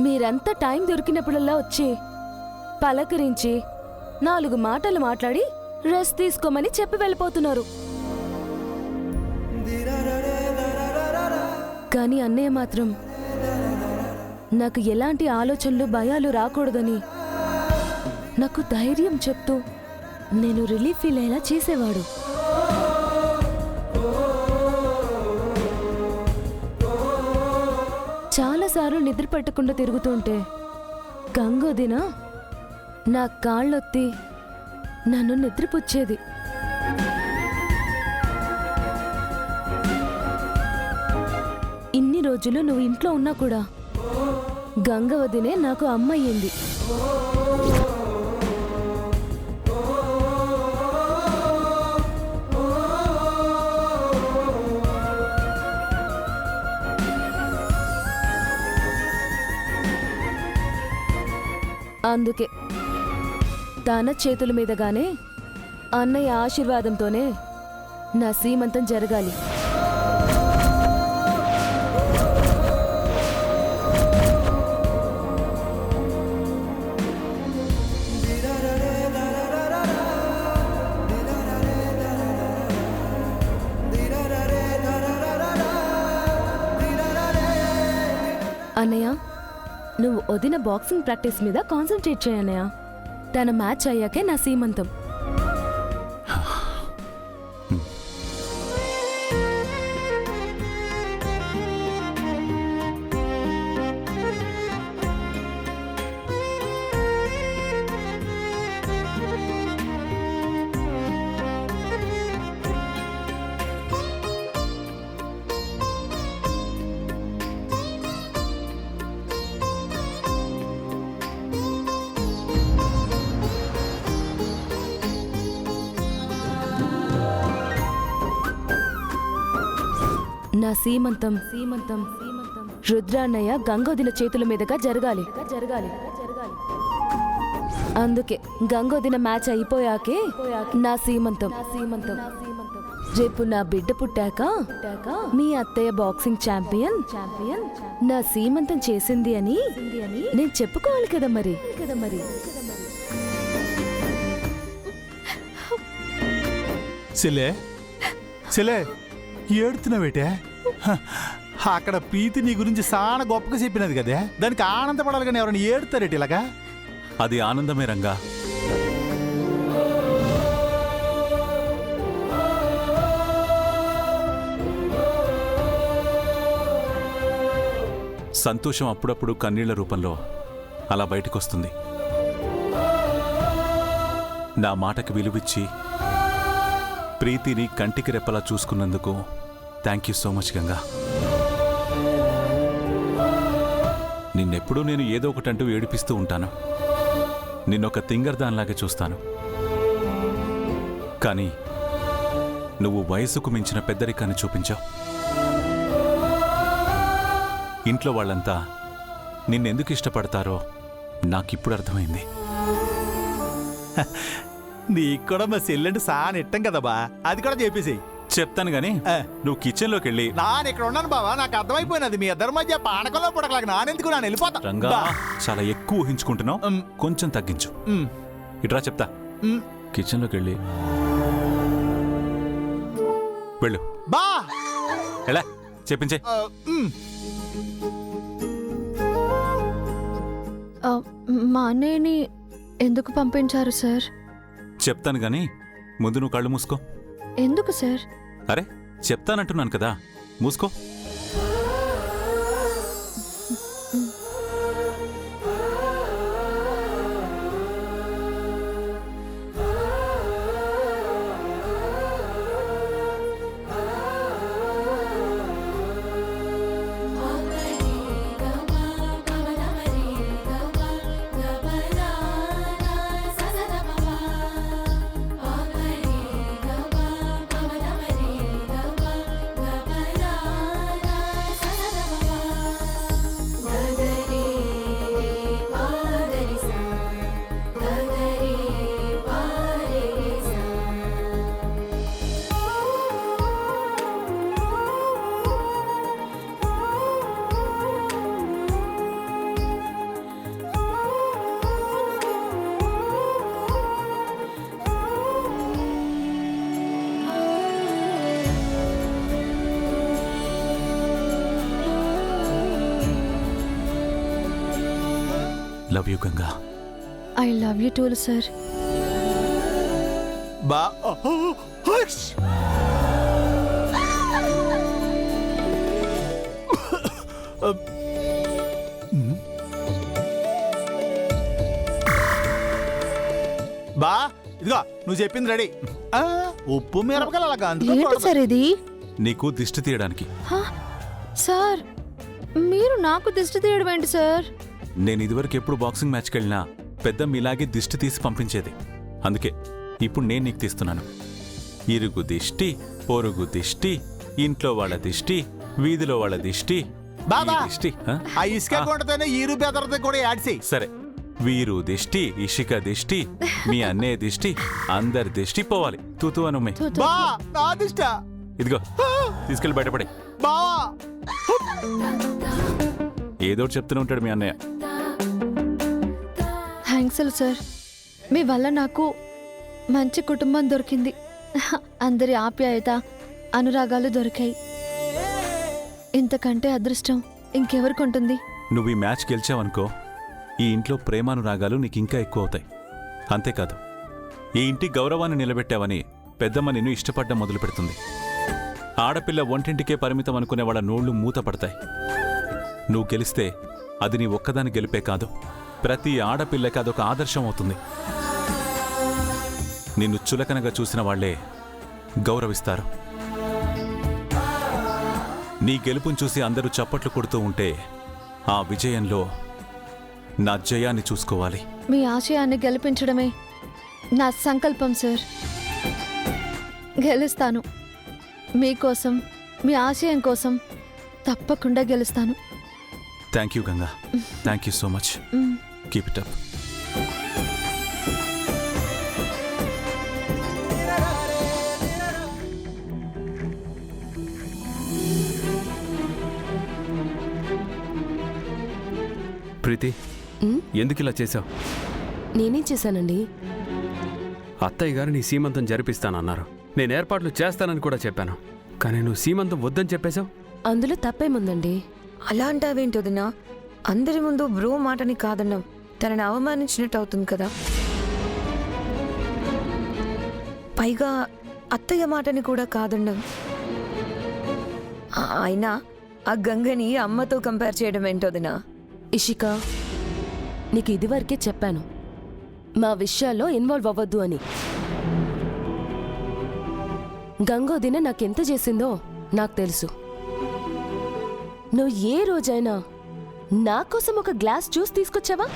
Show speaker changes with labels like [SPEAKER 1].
[SPEAKER 1] మీరంతా టైం దొరికినప్పుడల్లా వచ్చి పలకరించి 4 మాటలు మాట్లాడి రెస్ట్ తీసుకోమని చెప్పి వెళ్ళిపోతున్నారు. కానీ అన్నయ్య మాత్రం నాకు ఎలాంటి ఆలోచనలు భయాలు రాకూడదని నాకు ధైర్యం చెప్తూ నేను రిలీఫ్ ఫీల్ అయ్యేలా చేసేవాడు. చాలాసార్లు నిద్ర పట్టకుండా తిరుగుతుంటే గంగోదిన నా కాళ్ళొత్తి నన్ను నిద్రపుచ్చేది. ఇన్ని రోజులు నువ్వు ఇంట్లో ఉన్నా కూడా గంగవదినే నాకు అమ్మయ్యింది. అందుకే తన చేతుల మీదగానే అన్నయ్య ఆశీర్వాదంతోనే నా సీమంతం జరగాలి. అన్నయ్య, నువ్వు వదిన బాక్సింగ్ ప్రాక్టీస్ మీద కాన్సన్ట్రేట్ చేయన్నయ్య. తన మ్యాచ్ అయ్యాకే నా సీమంతం. నా సీమంతం రుద్రాన్నయ్య గంగోదిన చేతుల మీదుగా జరగాలి. అందుకే గంగోదిన మ్యాచ్ అయిపోయాకే నా సీమంతం. రేపు నా బిడ్డ పుట్టాక మీ అత్తయ్య బాక్సింగ్ ఛాంపియన్ నా సీమంతం చేసింది అని నేను చెప్పుకోవాలి కదా మరి.
[SPEAKER 2] చెలే ఏడుతున్నావేటే? అక్కడ ప్రీతి నీ గురించి చాలా గొప్పగా చెప్పినది కదే, దానికి ఆనందపడాలి కానీ ఎవరైనా ఏడుతారేటి ఇలాగా?
[SPEAKER 3] అది ఆనందమే రంగా. సంతోషం అప్పుడప్పుడు కన్నీళ్ల రూపంలో అలా బయటకొస్తుంది. నా మాటకి విలువిచ్చి ప్రీతిని కంటికి రెప్పలా చూసుకున్నందుకు thank you so much Ganga. నిన్నెప్పుడూ నేను ఏదో ఒకటంటూ ఏడిపిస్తూ ఉంటాను, నిన్నొక తింగర్దాన్లాగే చూస్తాను. కానీ నువ్వు వయసుకు మించిన పెద్దరికాన్ని చూపించావు. ఇంట్లో వాళ్ళంతా నిన్నెందుకు ఇష్టపడతారో నాకిప్పుడు అర్థమైంది.
[SPEAKER 2] నీకు కూడా మా చెల్లెండి సాన్ ఇట్టం కదా బా, అది కూడా చెప్పేసి
[SPEAKER 3] చెప్తాను గాని నువ్వు కిచెన్లోకి వెళ్ళి.
[SPEAKER 2] నాన్న ఇక్కడ ఉన్నాను బావా, నాకు అర్థమైపోయినది మీ ఇద్దరి మధ్య పానకంలో పుడకలాగా నానెందుకు నాన్న వెళ్ళిపోతా.
[SPEAKER 3] రంగా చాలా ఎక్కువ ఊహించుకుంటున్నావు, కొంచెం తగ్గించు. ఇట్రా చెప్తా. కిచెన్లోకి వెళ్ళి వెళ్ళు
[SPEAKER 2] బా.
[SPEAKER 3] ఎలా చెప్పించే.
[SPEAKER 4] మా అన్నయ్యని ఎందుకు పంపించారు సార్?
[SPEAKER 3] చెప్తాను గాని ముందు నువ్వు కళ్ళు మూసుకో.
[SPEAKER 4] ఎందుకు సార్?
[SPEAKER 3] అరే చెప్తానంటున్నాను కదా, మూసుకో. Love you Ganga.
[SPEAKER 4] I love you tool sir.
[SPEAKER 2] బా బా ఇదిగో నువ్వు చెప్పింది రెడీ. ఉప్పు మిరపకాయలు అలాగా
[SPEAKER 4] ఏంటి సార్ ఇది?
[SPEAKER 3] నీకు దిష్టి తీయడానికి.
[SPEAKER 4] హా? సార్ మీరు నాకు దిష్టి తీయడం ఏంటి సార్?
[SPEAKER 3] నేను ఇదివరకు ఎప్పుడు బాక్సింగ్ మ్యాచ్కి వెళ్ళినా పెద్ద మీలాగే దిష్టి తీసి పంపించేది. అందుకే ఇప్పుడు నేను నీకు తీస్తున్నాను. ఇరుగు దిష్టి, పొరుగు దిష్టి, ఇంట్లో వాళ్ళ దిష్టి, వీధిలో వాళ్ళ దిష్టి,
[SPEAKER 2] బాబా
[SPEAKER 3] ఈ దిష్టి.
[SPEAKER 2] ఆ ఇసుక కొంటతోనే ఈరు బెదరది కూడా యాడ్ చేయి.
[SPEAKER 3] సరే, వీరు దిష్టి, ఇషిక దిష్టి, మీ అన్నయ్య దిష్టి, అందరి దిష్టి పోవాలి. తూతూ అనుమే.
[SPEAKER 4] తూ, తూ.
[SPEAKER 2] బా నా దిష్ట.
[SPEAKER 3] ఇదిగో తీసుకెళ్ళి బయటపడే.
[SPEAKER 2] బా
[SPEAKER 3] ఏదో చెప్తూనే ఉంటాడు మీ అన్నయ్య.
[SPEAKER 4] థ్యాంక్స్ సార్, మీ వల్ల నాకు మంచి కుటుంబం దొరికింది. అందరి ఆప్యాయత, అనురాగాలు దొరికాయి. ఇంతకంటే అదృష్టం ఇంకెవరికి ఉంటుంది?
[SPEAKER 3] నువ్వు ఈ మ్యాచ్ గెలిచావనుకో, ఈ ఇంట్లో ప్రేమానురాగాలు నీకు ఇంకా ఎక్కువ అవుతాయి. అంతేకాదు, ఈ ఇంటి గౌరవాన్ని నిలబెట్టావని పెద్దమ్మ నిన్ను ఇష్టపడ్డం మొదలు పెడుతుంది. ఆడపిల్ల ఒంటింటికే పరిమితం అనుకునే వాళ్ళ నోళ్లు మూత పడతాయి. నువ్వు గెలిస్తే అది నీ ఒక్కదాని గెలిపే కాదు, ప్రతి ఆడపిల్లకి అదొక ఆదర్శం అవుతుంది. నిన్ను చులకనగా చూసిన వాళ్లే గౌరవిస్తారు. నీ గెలుపును చూసి అందరూ చప్పట్లు కొడుతూ ఉంటే ఆ విజయంలో నా జయాన్ని చూసుకోవాలి.
[SPEAKER 4] మీ ఆశయాన్ని గెలిపించడమే నా సంకల్పం సార్. గెలుస్తాను. మీకోసం, మీ ఆశయం కోసం తప్పకుండా గెలుస్తాను.
[SPEAKER 3] Thank you Ganga. Thank you so much. Keep it up.
[SPEAKER 5] Preeti, ఎందుకు ఇలా చేశావు?
[SPEAKER 1] నేనేం చేశానండి?
[SPEAKER 5] అత్తయ్య గారు నీ సీమంతం జరిపిస్తానన్నారు. నేను ఏర్పాట్లు చేస్తానని కూడా చెప్పాను. కానీ నువ్వు సీమంతం వద్దని చెప్పేశావు.
[SPEAKER 1] అందులో తప్పేముందండి?
[SPEAKER 6] అలా అంటావేంటి వదినా? అందరి ముందు బ్రో మాటని కాదన్నాం, తనని అవమానించినట్టు అవుతుంది కదా. పైగా అత్తయ్య మాటని కూడా కాదన్నాం. అయినా ఆ గంగని అమ్మతో కంపేర్ చేయడం ఏంటోదినా?
[SPEAKER 1] ఇషిక, నీకు ఇదివరకే చెప్పాను మా విషయాల్లో ఇన్వాల్వ్ అవ్వద్దు అని. గంగోదిన నాకెంత చేసిందో నాకు తెలుసు. నువ్వు ఏ రోజైనా నా కోసం ఒక గ్లాస్ జ్యూస్ తీసుకొచ్చావా?